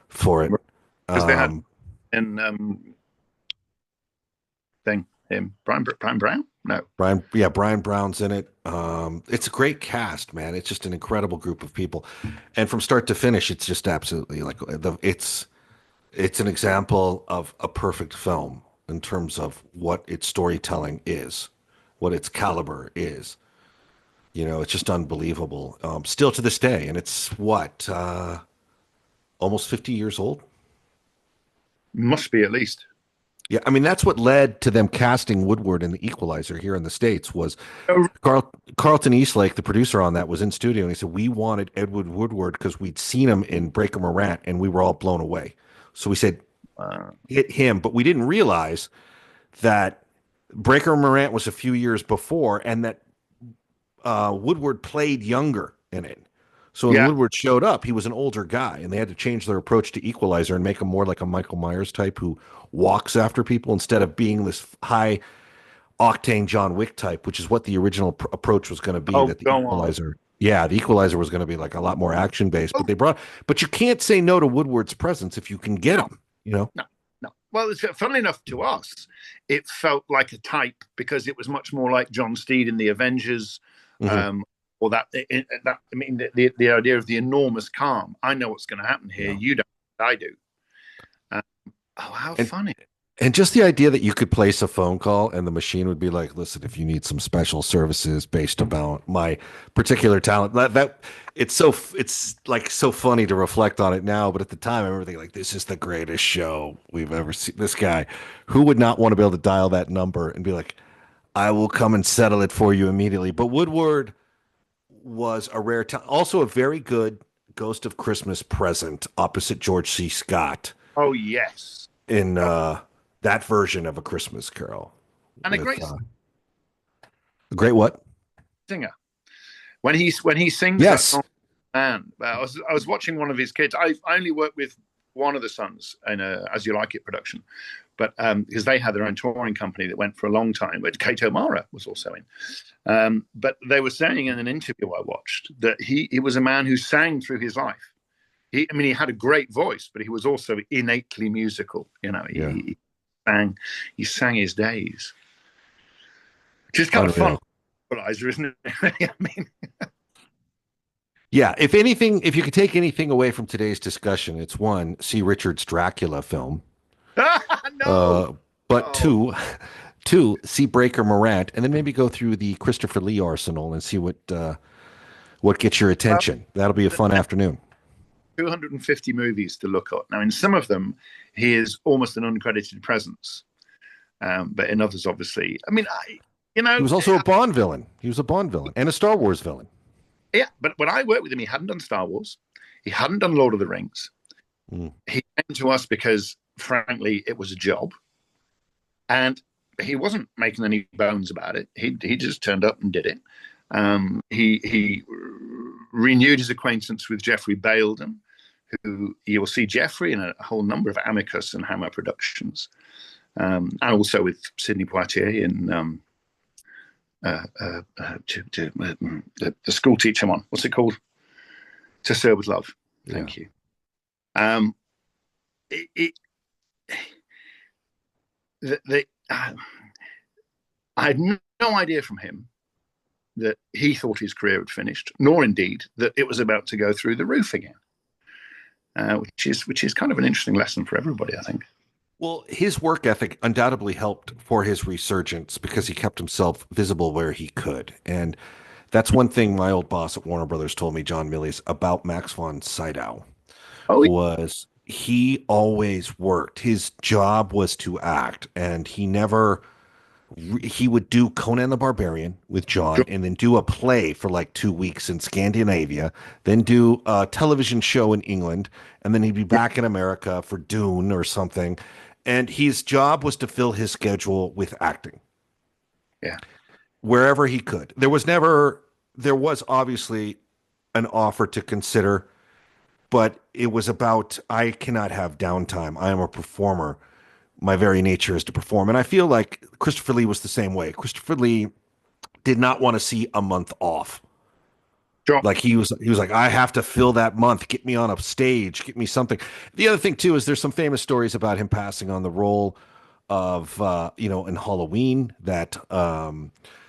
for it. Because they had Um, in thing him Brian Brown. No, Brian Brown's in it. It's a great cast, man. It's just an incredible group of people, and from start to finish, it's just absolutely like it's an example of a perfect film in terms of what its storytelling is, what its caliber is. It's just unbelievable. Still to this day, and it's what almost 50 years old. must be at least. Yeah, I mean that's what led to them casting Woodward in The Equalizer here in the States was Oh, Carlton Eastlake, the producer on that, was in studio and he said we wanted Edward Woodward because we'd seen him in Breaker Morant and we were all blown away. So we said hit him, but we didn't realize that Breaker Morant was a few years before and that Woodward played younger in it. So when yeah. Woodward showed up, he was an older guy, and they had to change their approach to Equalizer and make him more like a Michael Myers type who walks after people instead of being this high octane John Wick type, which is what the original approach was going to be. Oh, That the go on. Equalizer, yeah, the Equalizer was going to be like a lot more action based, Oh, but you can't say no to Woodward's presence if you can get no, him. You know, no, no. Well, funnily enough, to us, it felt like a type because it was much more like John Steed in the Avengers. hmm Um, or that I mean the idea of the enormous calm. I know what's going to happen here. yeah, You don't. I do. Um, oh, how and funny! And just the idea that you could place a phone call and the machine would be like, listen, if you need some special services based about my particular talent, that it's like so funny to reflect on it now. But at the time, I remember thinking like, this is the greatest show we've ever seen. This guy, who would not want to be able to dial that number and be like, I will come and settle it for you immediately. But Woodward was a rare talent, also a very good Ghost of Christmas present opposite George C. Scott Oh yes, in oh, that version of A Christmas Carol and a with great a great what? singer when he sings that Yes. song. Man, I was watching one of his kids. I only worked with one of the sons in a As You Like It production, but because they had their own touring company that went for a long time, but Kate O'Mara was also in. But they were saying in an interview I watched that he was a man who sang through his life. He had a great voice, but he was also innately musical. Yeah. He sang his days, which is kind of fun. Unreal. Equalizer, isn't it? I mean, Yeah. If anything, if you could take anything away from today's discussion, it's one, see Richard's Dracula film. no, Uh, but no. two, see Breaker Morant, and then maybe go through the Christopher Lee arsenal and see what gets your Well, attention. That'll be a fun afternoon. 250 movies to look at. Now, in some of them, he is almost an uncredited presence, but in others, obviously, I mean, He was also a Bond villain. He was a Bond villain and a Star Wars villain. yeah. But when I worked with him, he hadn't done Star Wars, he hadn't done Lord of the Rings. Mm. He came to us because, frankly, it was a job, and he wasn't making any bones about it. He just turned up and did it. He renewed his acquaintance with Jeffrey Bayldon, who you will see Jeffrey in a whole number of Amicus and Hammer productions, and also with Sidney Poitier in the school teacher one. What's it called? To Serve with Love. Thank you. I had no idea from him that he thought his career had finished, nor indeed that it was about to go through the roof again, which is kind of an interesting lesson for everybody, I think. Well, his work ethic undoubtedly helped for his resurgence because he kept himself visible where he could. And that's one thing my old boss at Warner Brothers told me, John Milius, about Max von Sydow, was he always worked. His job was to act, and he would do Conan the Barbarian with John and then do a play for like 2 weeks in Scandinavia, then do a television show in England, and then he'd be back in America for Dune or something. And his job was to fill his schedule with acting. Yeah. Wherever he could. There was obviously an offer to consider, but it was about, I cannot have downtime. I am a performer. My very nature is to perform. And I feel like Christopher Lee was the same way. Christopher Lee did not want to see a month off. Sure. Like he was like, I have to fill that month. Get me on a stage. Get me something. The other thing too is there's some famous stories about him passing on the role of in Halloween that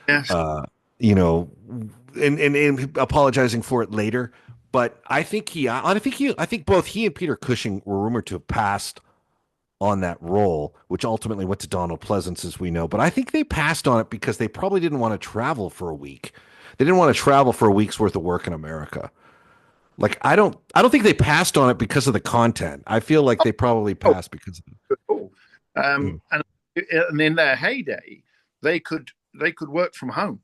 yes. And apologizing for it later. But I think both he and Peter Cushing were rumored to have passed on that role, which ultimately went to Donald Pleasance, as we know. But I think they passed on it because they probably didn't want to travel for a week. They didn't want to travel for a week's worth of work in America. Like I don't think they passed on it because of the content. I feel like they probably passed because of it. Cool. And in their heyday, they could work from home.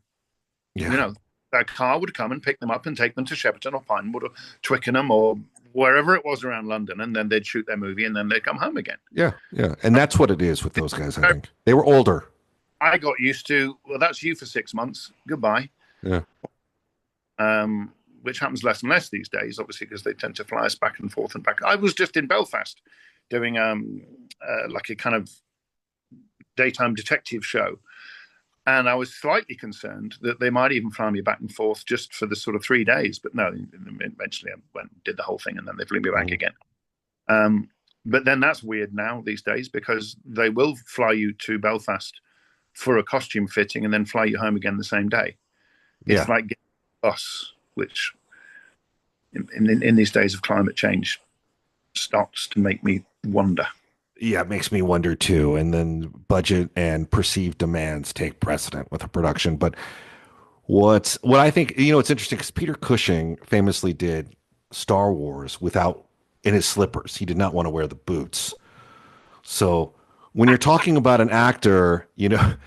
Yeah. Their car would come and pick them up and take them to Shepperton or Pinewood or Twickenham or wherever it was around London, and then they'd shoot their movie and then they'd come home again. Yeah, yeah. And that's what it is with those guys, I think. They were older. I got used to, well, that's you for 6 months. Goodbye. Yeah. Which happens less and less these days, obviously, because they tend to fly us back and forth and back. I was just in Belfast doing like a kind of daytime detective show. And I was slightly concerned that they might even fly me back and forth just for the sort of 3 days. But no, eventually I went and did the whole thing and then they flew me back again. But then that's weird now these days because they will fly you to Belfast for a costume fitting and then fly you home again the same day. It's like getting a bus, which in these days of climate change starts to make me wonder. Yeah, it makes me wonder too. And then budget and perceived demands take precedent with a production. But what I think, it's interesting because Peter Cushing famously did Star Wars in his slippers. He did not want to wear the boots. So when you're talking about an actor, with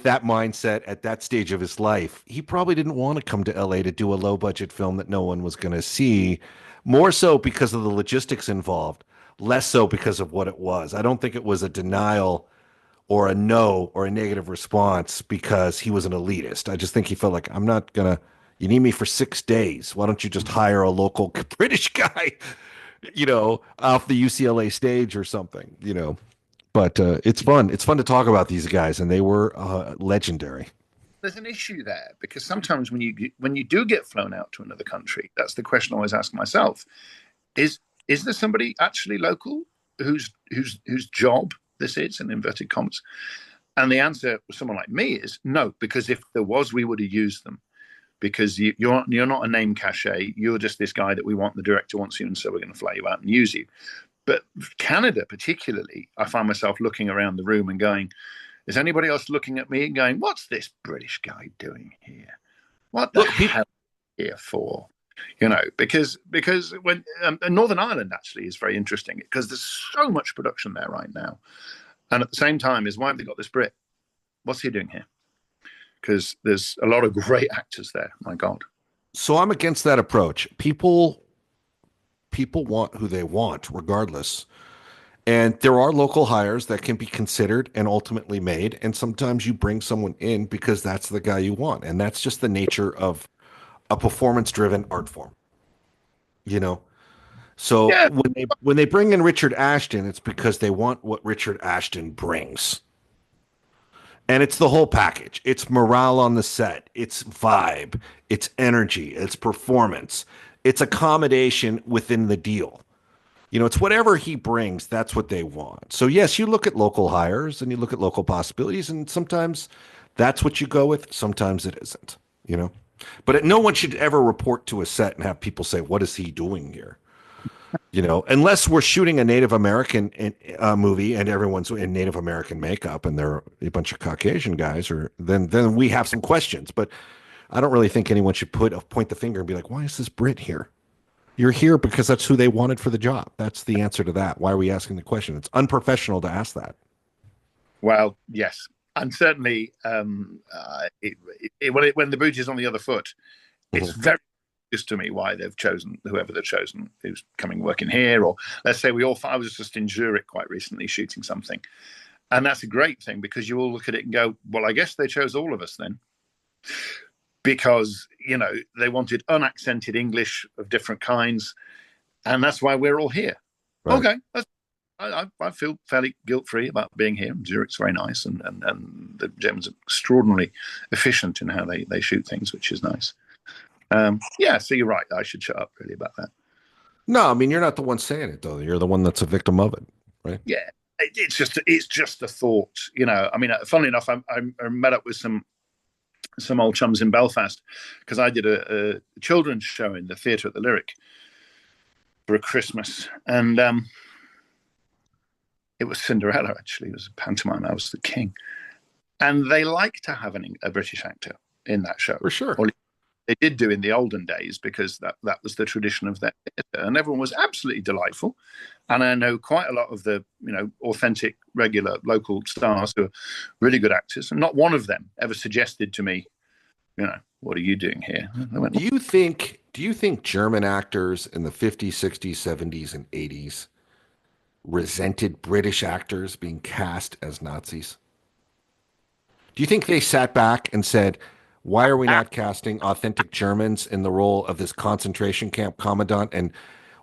that mindset at that stage of his life, he probably didn't want to come to LA to do a low budget film that no one was going to see, more so because of the logistics involved, less so because of what it was. I don't think it was a denial or a no or a negative response because he was an elitist. I just think he felt like, you need me for 6 days. Why don't you just hire a local British guy, off the UCLA stage or something, But it's fun. It's fun to talk about these guys, and they were legendary. There's an issue there because sometimes when you do get flown out to another country, that's the question I always ask myself: is there somebody actually local whose job this is, in inverted commas? And the answer with someone like me is no, because if there was, we would have used them. Because you're not a name cachet, you're just this guy that the director wants you, and so we're going to fly you out and use you. But Canada, particularly, I find myself looking around the room and going, is anybody else looking at me and going, what's this British guy doing here? What the hell are you here for? because when and Northern Ireland actually is very interesting because there's so much production there right now, and at the same time is why have they got this Brit? What's he doing here? Because there's a lot of great actors there. My God. So I'm against that approach. People want who they want, regardless. And there are local hires that can be considered and ultimately made. And sometimes you bring someone in because that's the guy you want. And that's just the nature of a performance driven art form, you know? So Yeah, when they bring in Richard Ashton, it's because they want what Richard Ashton brings. And it's the whole package. It's morale on the set, it's vibe, it's energy, it's performance, it's accommodation within the deal. It's whatever he brings, that's what they want. So, yes, you look at local hires and you look at local possibilities, and sometimes that's what you go with. Sometimes it isn't, you know? But no one should ever report to a set and have people say, "What is he doing here?" Unless we're shooting a Native American movie and everyone's in Native American makeup and they're a bunch of Caucasian guys, or then we have some questions. But I don't really think anyone should point the finger and be like, "Why is this Brit here?" You're here because that's who they wanted for the job. That's the answer to that. Why are we asking the question? It's unprofessional to ask that. well, yes, and certainly when the boot is on the other foot, it's Mhm. very obvious to me why they've chosen whoever they've chosen who's coming working here. Or let's say I was just in Zurich quite recently shooting something, and that's a great thing because you all look at it and go, well, I guess they chose all of us then because they wanted unaccented English of different kinds, and that's why we're all here. Right. Okay, I feel fairly guilt free about being here. Zurich's very nice, and the Germans are extraordinarily efficient in how they shoot things, which is nice. Yeah, so you're right. I should shut up really about that. No, I mean you're not the one saying it though. You're the one that's a victim of it, right? Yeah, it's just a thought. I mean, funnily enough, I met up with some old chums in Belfast because I did a children's show in the theatre at the Lyric for a Christmas, and it was Cinderella. Actually, it was a pantomime. I was the king, and they like to have a British actor in that show, For sure. or they did do in the olden days because that was the tradition of their theatre, and everyone was absolutely delightful. And I know quite a lot of the authentic, regular local stars who are really good actors, and not one of them ever suggested to me, what are you doing here? I went, Do you think German actors in the 50s, 60s, 70s, and 80s resented British actors being cast as Nazis? Do you think they sat back and said, "Why are we not casting authentic Germans in the role of this concentration camp commandant?"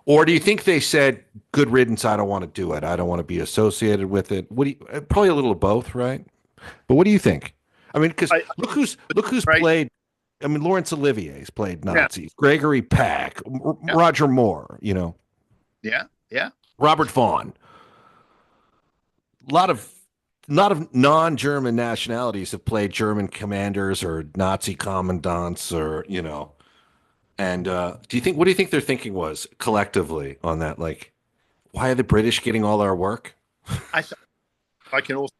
Or do you think they said, "Good riddance, I don't want to do it. I don't want to be associated with it." Probably a little of both, right? But what do you think? I mean, because I, look who's right, played. I mean, Laurence Olivier's played yeah, Nazis. Gregory Peck, yeah, Roger Moore. yeah, yeah. Robert Vaughn. A lot of non-German nationalities have played German commanders or Nazi commandants, or And what do you think their thinking was collectively on that? Like, why are the British getting all our work? I th- I can also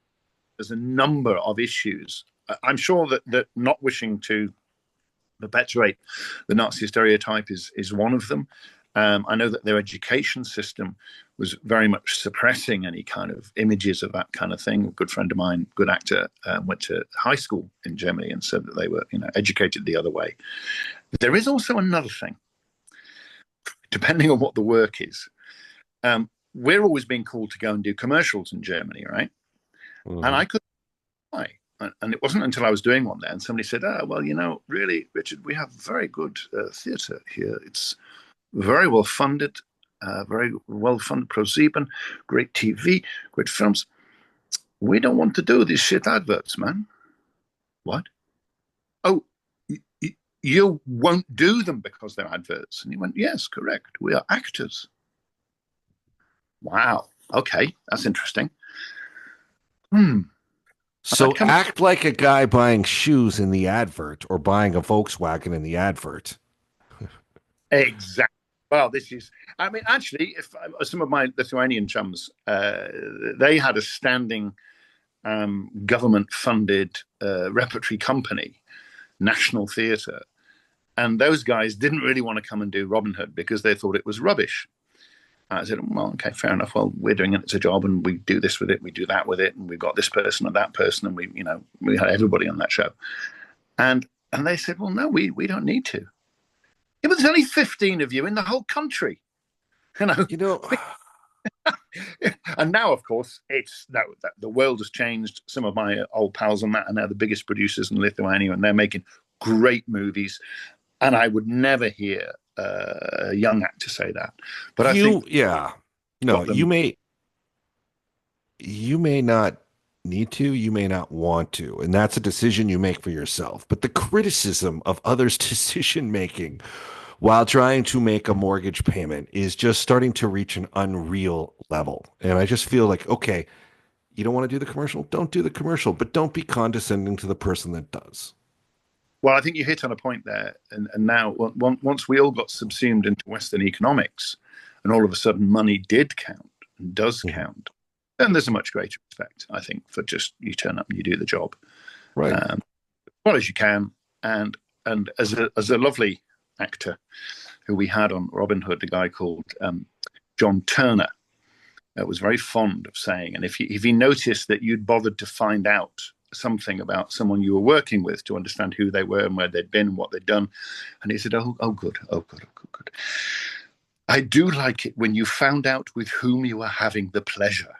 there's a number of issues. I'm sure that not wishing to perpetuate the Nazi stereotype is one of them. I know that their education system was very much suppressing any kind of images of that kind of thing. A good friend of mine, good actor, went to high school in Germany and said that they were, educated the other way. There is also another thing, depending on what the work is. We're always being called to go and do commercials in Germany, right? And Mhm. I couldn't why. And it wasn't until I was doing one there and somebody said, well, really, Richard, we have very good theatre here. It's very well funded, very well funded ProSieben, great TV, great films. We don't want to do these shit adverts, man. What? Oh, you won't do them because they're adverts. And he went, yes, correct. We are actors. Wow. Okay, that's interesting. Hmm. And I'd So come act like a guy buying shoes in the advert or buying a Volkswagen in the advert. exactly. Well, I mean, actually, if some of my Lithuanian chums, they had a standing government funded repertory company, National Theatre, And those guys didn't really want to come and do Robin Hood because they thought it was rubbish. I said, well, okay, fair enough. Well, we're doing it. It's a job, and we do this with it, we do that with it, and we've got this person and that person, and we had everybody on that show. And they said, well, no, we don't need to. Yeah, but there's only 15 of you in the whole country, you know. You know, And now, of course, it's that the world has changed. Some of my old pals on that are now the biggest producers in Lithuania, and they're making great movies. And I would never hear a young actor say that. But I think, yeah, no, you may not need to, you may not want to, and that's a decision you make for yourself. But the criticism of others' decision making while trying to make a mortgage payment is just starting to reach an unreal level. And I just feel like, okay, you don't want to do the commercial? Don't do the commercial, but don't be condescending to the person that does. well, I think you hit on a point there. And now, once we all got subsumed into Western economics, and all of a sudden money did count and does count, then there's a much greater respect, I think, for just you turn up and you do the job, Right. As well as you can. And as a lovely actor who we had on Robin Hood, a guy called John Turner, was very fond of saying, and if he noticed that you'd bothered to find out something about someone you were working with to understand who they were and where they'd been and what they'd done, and he said, oh good, oh good, oh good, good. I do like it when you found out with whom you were having the pleasure.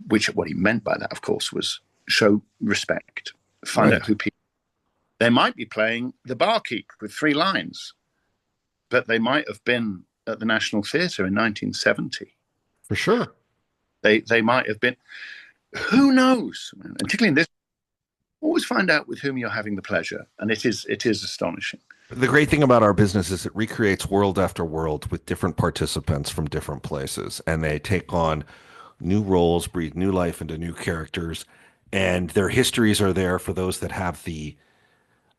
Which, what he meant by that, of course, was show respect, find out who people. They might be playing the barkeep with 3 lines, but they might have been at the National Theatre in 1970. For sure. They might have been. Who knows? And particularly in this, always find out with whom you're having the pleasure, and it is astonishing. The great thing about our business is it recreates world after world with different participants from different places, and they take on new roles, breathe new life into new characters, and their histories are there for those that have the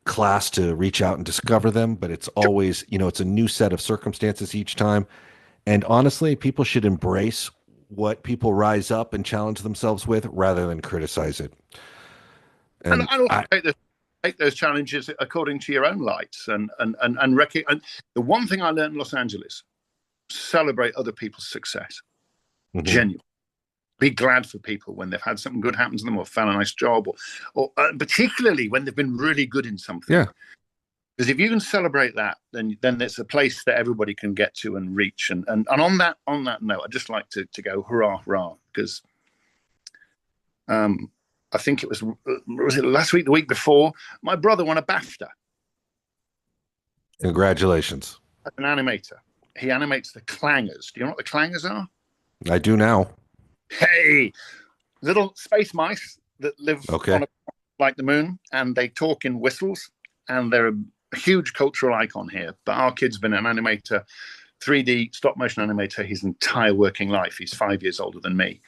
class to reach out and discover them. But it's always, it's a new set of circumstances each time. And honestly, people should embrace what people rise up and challenge themselves with rather than criticize it. And also take those challenges according to your own lights and the one thing I learned in Los Angeles: celebrate other people's success. Genuine. Be glad for people when they've had something good happen to them or found a nice job, or particularly when they've been really good in something. Yeah. Because if you can celebrate that, then it's a place that everybody can get to and reach. And on that note, I'd just like to go hurrah, hurrah, because I think it was it last week, the week before, my brother won a BAFTA. Congratulations. As an animator. He animates the clangers. Do you know what the clangers are? I do now. Hey, little space mice that live on like the moon, and they talk in whistles, and they're a huge cultural icon here. But our kid's been an animator, 3D stop motion animator his entire working life. He's 5 years older than me,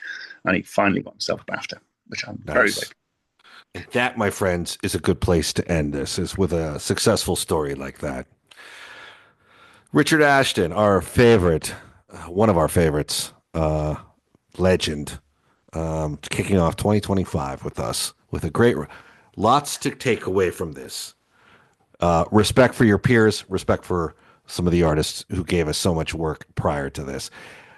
and he finally got himself a BAFTA, which I'm very big. And that, my friends, is a good place to end this, is with a successful story like that. Richard Ashton, our favorite, one of our favorites, legend, kicking off 2025 with us with a great, lots to take away from this. Respect for your peers, respect for some of the artists who gave us so much work prior to this.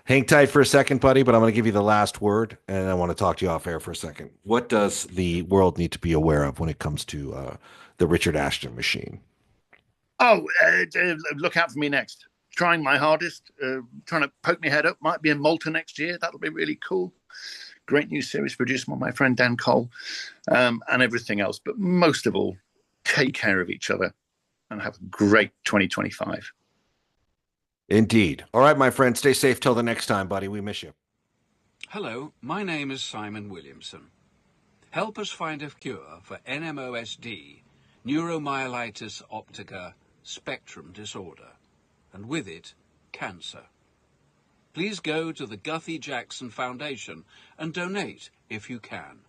Hang tight for a second, buddy, but I'm going to give you the last word, and I want to talk to you off air for a second. What does the world need to be aware of when it comes to the Richard Ashton machine? Oh, look out for me next. Trying my hardest, trying to poke my head up. Might be in Malta next year. That'll be really cool. Great new series produced by my friend Dan Cole, and everything else. But most of all, take care of each other and have a great 2025. Indeed. All right, my friend, stay safe till the next time, buddy. We miss you. Hello, my name is Simon Williamson. Help us find a cure for NMOSD, neuromyelitis optica spectrum disorder, and with it, cancer. Please go to the Guthrie Jackson Foundation and donate if you can.